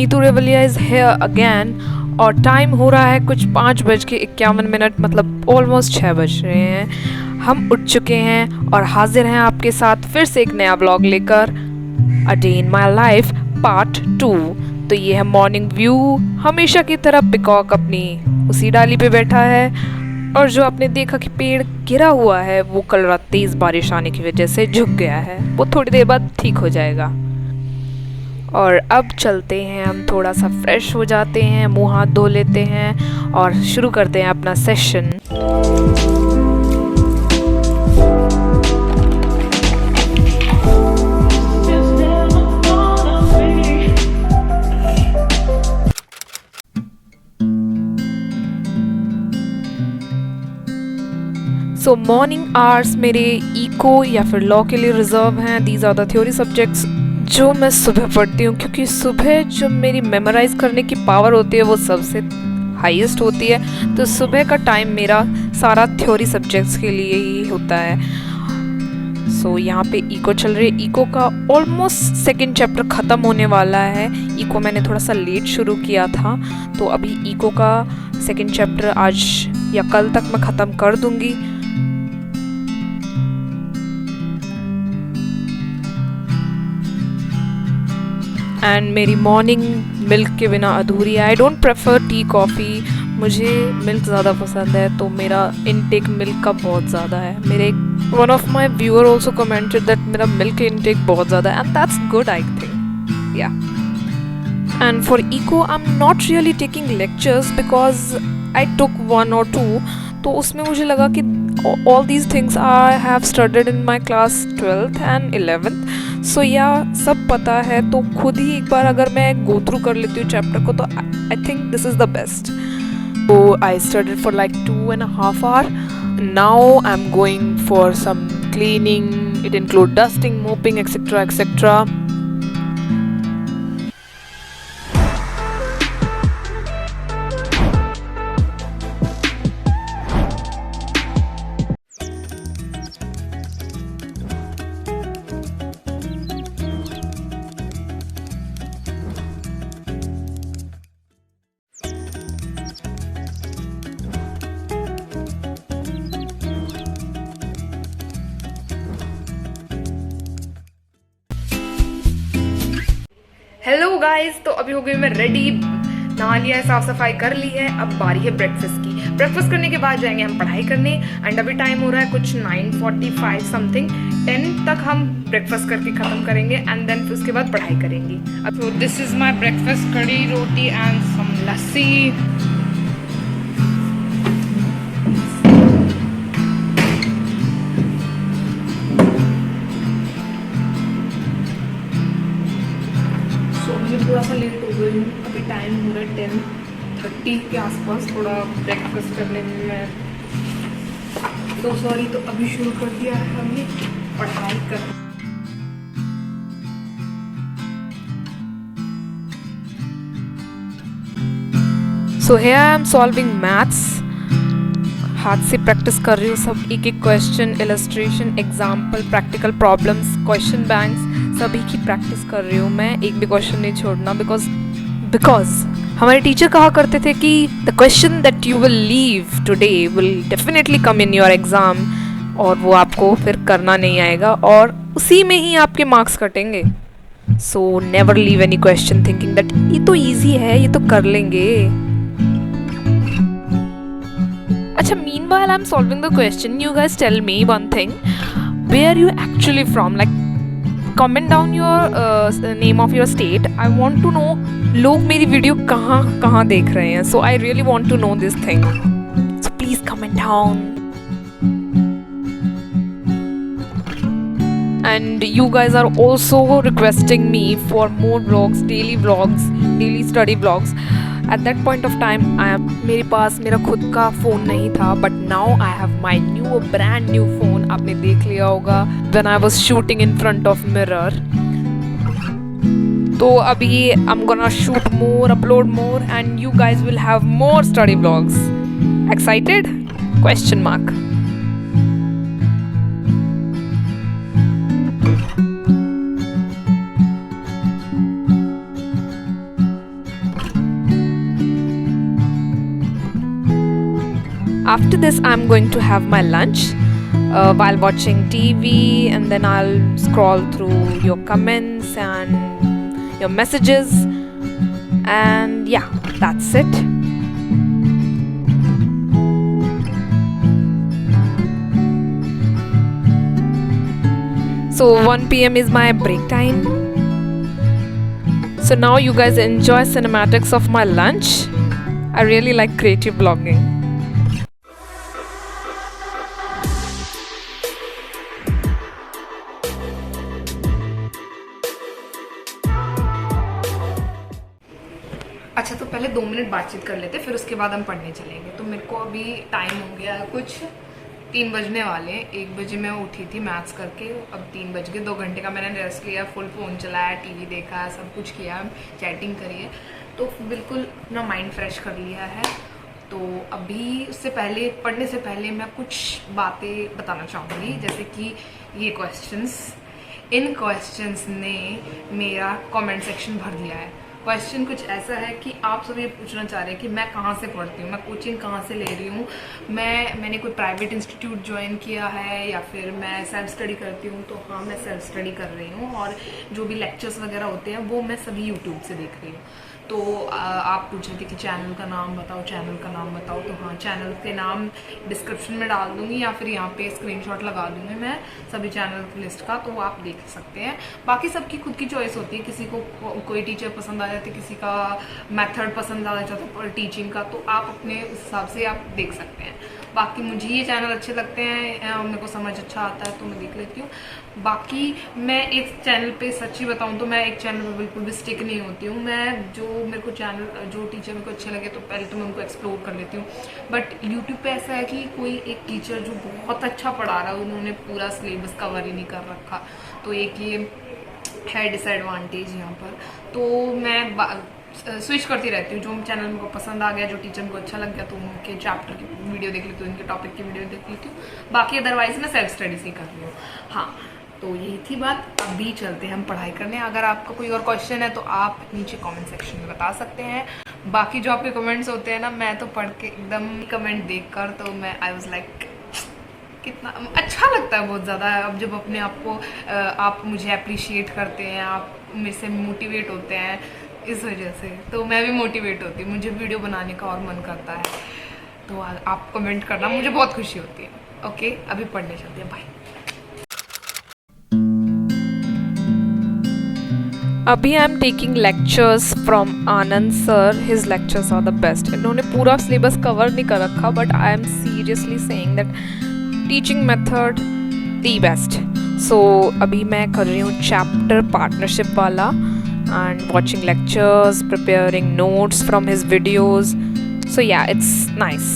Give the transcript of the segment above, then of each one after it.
Neetu रेवलिया is here again और time हो रहा है कुछ 5:51, मतलब ऑलमोस्ट 6 बज रहे हैं। हम उठ चुके हैं और हाजिर हैं आपके साथ फिर से एक नया ब्लॉग लेकर, a day in my life part 2। तो ये है मॉर्निंग व्यू। हमेशा की तरह पिकॉक अपनी उसी डाली पे बैठा है और जो आपने देखा कि पेड़ गिरा हुआ है वो कल रात तेज़ बारिश आने की वजह से झुक गया है, वो थोड़ी देर बाद ठीक हो जाएगा। और अब चलते हैं, हम थोड़ा सा फ्रेश हो जाते हैं, मुंह हाथ धो लेते हैं और शुरू करते हैं अपना सेशन। सो मॉर्निंग आवर्स मेरे इको या फिर लॉ के लिए रिजर्व हैं। These are the theory subjects जो मैं सुबह पढ़ती हूँ, क्योंकि सुबह जो मेरी मेमोराइज करने की पावर होती है वो सबसे हाईएस्ट होती है। तो सुबह का टाइम मेरा सारा थ्योरी सब्जेक्ट्स के लिए ही होता है। सो यहाँ पे इको चल रही है। इको का ऑलमोस्ट सेकेंड चैप्टर ख़त्म होने वाला है। इको मैंने थोड़ा सा लेट शुरू किया था, तो अभी इको का सेकेंड चैप्टर आज या कल तक मैं ख़त्म कर दूँगी। एंड मेरी मॉर्निंग मिल्क के बिना अधूरी है। I don't prefer tea coffee, मुझे मिल्क ज़्यादा पसंद है, तो मेरा इनटेक मिल्क का बहुत ज़्यादा है। मेरे one of my viewer also commented that मेरा मिल्क इनटेक बहुत ज़्यादा है, and that's good I think, yeah. And for eco I am not really taking lectures because I took 1 or 2, तो उसमें मुझे लगा कि all these things I have studied in my class 12th and 11th, so yeah, सब पता है, तो खुद ही एक बार अगर मैं go through कर लेती हूँ चैप्टर को तो I think this is the best. So I studied for like 2.5 hours. Now I'm going for some cleaning. It include dusting, mopping, etc., etc. Hello guys, तो अभी हो गई मैं रेडी, नहा लिया है, साफ सफाई कर ली है। अब बारी है ब्रेकफास्ट की। ब्रेकफास्ट करने के बाद जाएंगे हम पढ़ाई करने। एंड अभी टाइम हो रहा है कुछ 9:45 समथिंग। 10 तक हम ब्रेकफास्ट करके ख़त्म करेंगे एंड देन फिर उसके बाद पढ़ाई करेंगे। अब तो दिस इज़ माई ब्रेकफास्ट, कड़ी रोटी एंड सम लस्सी। थोड़ा सा लेट हो गई हूँ, अभी टाइम हो रहा है 10:30 के आसपास। थोड़ा ब्रेकफास्ट करने में मैं तो सॉरी, तो अभी शुरू कर दिया है हमने पढ़ाई कर। So here I am solving maths, हाथ से प्रैक्टिस कर रही हूँ सब, एक एक question, illustration, example, practical problems, question banks, सभी की प्रैक्टिस कर रही हूँ मैं। एक भी क्वेश्चन नहीं छोड़ना, बिकॉज हमारे टीचर कहा करते थे कि the question that you will leave today will definitely come in your exam, और वो आपको फिर करना नहीं आएगा और उसी में ही आपके मार्क्स कटेंगे। So never leave any question thinking that ये तो ईजी है, ये तो कर लेंगे। अच्छा, meanwhile I'm solving the question, you guys tell me one thing, where you actually from, like comment down your name of your state. I want to know लोग मेरी वीडियो कहाँ देख रहे हैं, so I really want to know this thing, so please comment down. And you guys are also requesting me for more vlogs, daily study vlogs. At that point of time मेरे पास मेरा खुद का phone नहीं था, but now I have my brand new phone. आपने देख लिया होगा when I was shooting in front of mirror. तो अभी I'm gonna shoot more, upload more, and you guys will have more study vlogs. Excited? Question mark. After this, I'm going to have my lunch while watching TV, and then I'll scroll through your comments and your messages, and yeah, that's it. So 1 p.m. is my break time. So now you guys enjoy cinematics of my lunch. I really like creative vlogging. अच्छा, तो पहले 2 minute बातचीत कर लेते, फिर उसके बाद हम पढ़ने चलेंगे। तो मेरे को अभी टाइम हो गया है कुछ 3 बजने वाले हैं। 1 बजे मैं उठी थी मैथ्स करके, अब 3 बज गए। 2 घंटे का मैंने रेस्ट लिया, फुल फ़ोन चलाया, टीवी देखा, सब कुछ किया, चैटिंग करी है, तो बिल्कुल अपना माइंड फ्रेश कर लिया है। तो अभी उससे पहले, पढ़ने से पहले मैं कुछ बातें बताना चाहूँगी, जैसे कि ये क्वेश्चंस, इन क्वेश्चंस ने मेरा कमेंट सेक्शन भर दिया है। क्वेश्चन कुछ ऐसा है कि आप सब ये पूछना चाह रहे हैं कि मैं कहाँ से पढ़ती हूँ, मैं कोचिंग कहाँ से ले रही हूँ, मैंने कोई प्राइवेट इंस्टीट्यूट ज्वाइन किया है या फिर मैं सेल्फ स्टडी करती हूँ। तो हाँ, मैं सेल्फ स्टडी कर रही हूँ, और जो भी लेक्चर्स वगैरह होते हैं वो मैं सभी यूट्यूब से देख रही हूँ। तो आप पूछ रहे थे कि चैनल का नाम बताओ, चैनल का नाम बताओ। तो हाँ, चैनल के नाम डिस्क्रिप्शन में डाल दूँगी, या फिर यहाँ पे स्क्रीनशॉट लगा दूँगी मैं सभी चैनल की लिस्ट का, तो आप देख सकते हैं। बाकी सबकी खुद की चॉइस होती है, किसी को कोई टीचर पसंद आ जाती है, किसी का मेथड पसंद आ जाता है टीचिंग का, तो आप अपने उस हिसाब से आप देख सकते हैं। बाकी मुझे ये चैनल अच्छे लगते हैं, मेरे को समझ अच्छा आता है तो मैं देख लेती हूँ। बाकी मैं एक चैनल पे सच्ची बताऊँ तो मैं एक चैनल पे बिल्कुल भी स्टिक नहीं होती हूँ। मैं जो मेरे को चैनल, जो टीचर मेरे को अच्छे लगे तो पहले तो मैं उनको एक्सप्लोर कर लेती हूँ। बट यूट्यूब पे ऐसा है कि कोई एक टीचर जो बहुत अच्छा पढ़ा रहा है, उन्होंने पूरा सिलेबस कवर ही नहीं कर रखा, तो एक ये है डिसएडवांटेज यहाँ पर। तो मैं स्विच करती रहती हूँ, जो चैनल मेरे को पसंद आ गया, जो टीचर मेरे को अच्छा लग गया, तो उनके चैप्टर की वीडियो देख लेती हूँ, उनके टॉपिक की वीडियो देख लेती हूँ। बाकी अदरवाइज मैं सेल्फ स्टडी से कर रही हूँ। हाँ, तो यही थी बात। अभी चलते हैं हम पढ़ाई करने। अगर आपका कोई और क्वेश्चन है तो आप नीचे कमेंट सेक्शन में बता सकते हैं। बाकी जो आपके कमेंट्स होते हैं ना, मैं तो पढ़ के एकदम कमेंट देखकर तो मैं आई वाज लाइक, कितना अच्छा लगता है बहुत ज़्यादा। अब जब अपने आप को आप मुझे अप्रिशिएट करते हैं, आप मेरे से मोटिवेट होते हैं, इस वजह से तो मैं भी मोटिवेट होती हूँ, मुझे वीडियो बनाने का और मन करता है। तो आप कमेंट करना, मुझे बहुत खुशी होती है। ओके, अभी पढ़ने चलते हैं, बाय। अभी I am taking lectures from Anand sir. His lectures are the best. इन्होंने पूरा सिलेबस कवर नहीं कर रखा, but I am seriously saying that teaching method the best. So अभी मैं कर रही हूँ चैप्टर पार्टनरशिप वाला, and watching lectures, preparing notes from his videos. So yeah, it's nice.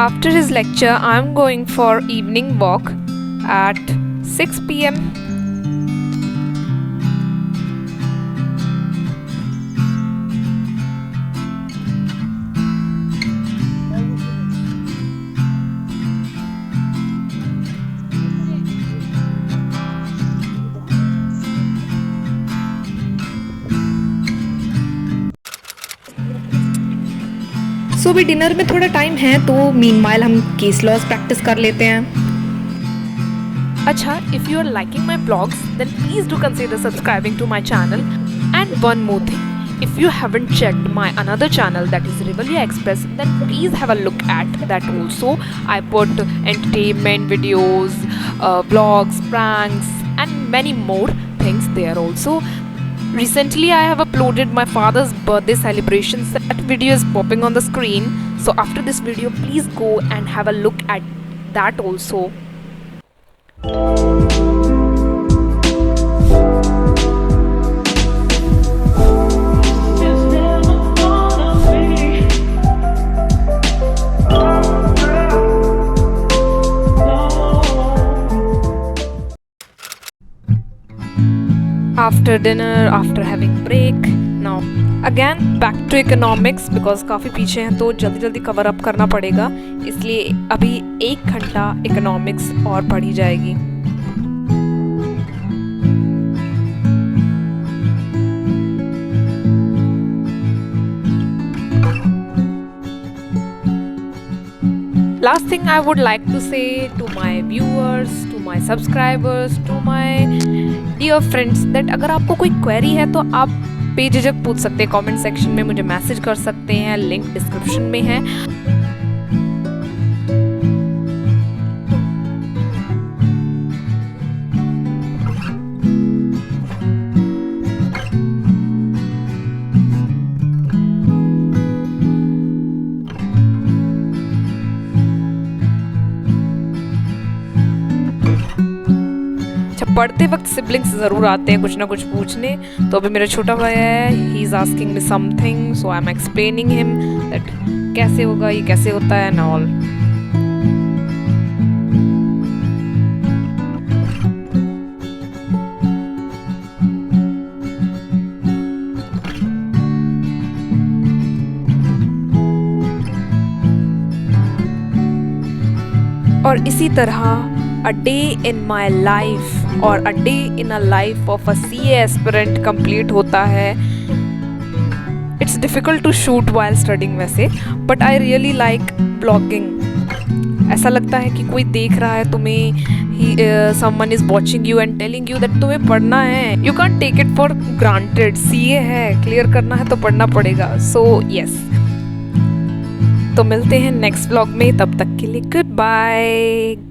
After his lecture, I'm going for evening walk at 6 p.m. सो अभी dinner में थोड़ा time है, तो मीनवाइल हम केस लॉज प्रैक्टिस कर लेते हैं। Acha, if you are liking my vlogs, then please do consider subscribing to my channel. And one more thing, if you haven't checked my another channel, that is Revelia Express, then please have a look at that also. I put entertainment videos, vlogs, pranks, and many more things there also. Recently, I have uploaded my father's birthday celebrations. That video is popping on the screen. So after this video, please go and have a look at that also. After dinner, after having break, now again back to economics because काफ़ी पीछे हैं तो जल्दी जल्दी cover up करना पड़ेगा, इसलिए अभी 1 घंटा इकोनॉमिक्स और पढ़ी जाएगी. Last thing I would like to say to my viewers, to my subscribers, to my dear friends that अगर आपको कोई क्वेरी है तो आप बेझिझक पूछ सकते हैं कमेंट सेक्शन में, मुझे मैसेज कर सकते हैं, लिंक डिस्क्रिप्शन में है. पढ़ते वक्त सिबलिंग्स ज़रूर आते हैं कुछ ना कुछ पूछने. तो अभी मेरा छोटा भाई है, he is asking me something, so I am explaining him that कैसे होगा, ये कैसे होता है एंड ऑल. और इसी तरह a day in my life or a day in a life of a CA aspirant complete होता है. It's difficult to shoot while studying वैसे, but I really like vlogging. ऐसा लगता है कि कोई देख रहा है तुम्हें, someone is watching you and telling you that तुम्हें पढ़ना है. You can't take it for granted. CA है, clear करना है तो पढ़ना पड़ेगा. So yes. तो मिलते हैं नेक्स्ट व्लॉग में, तब तक के लिए गुड बाय.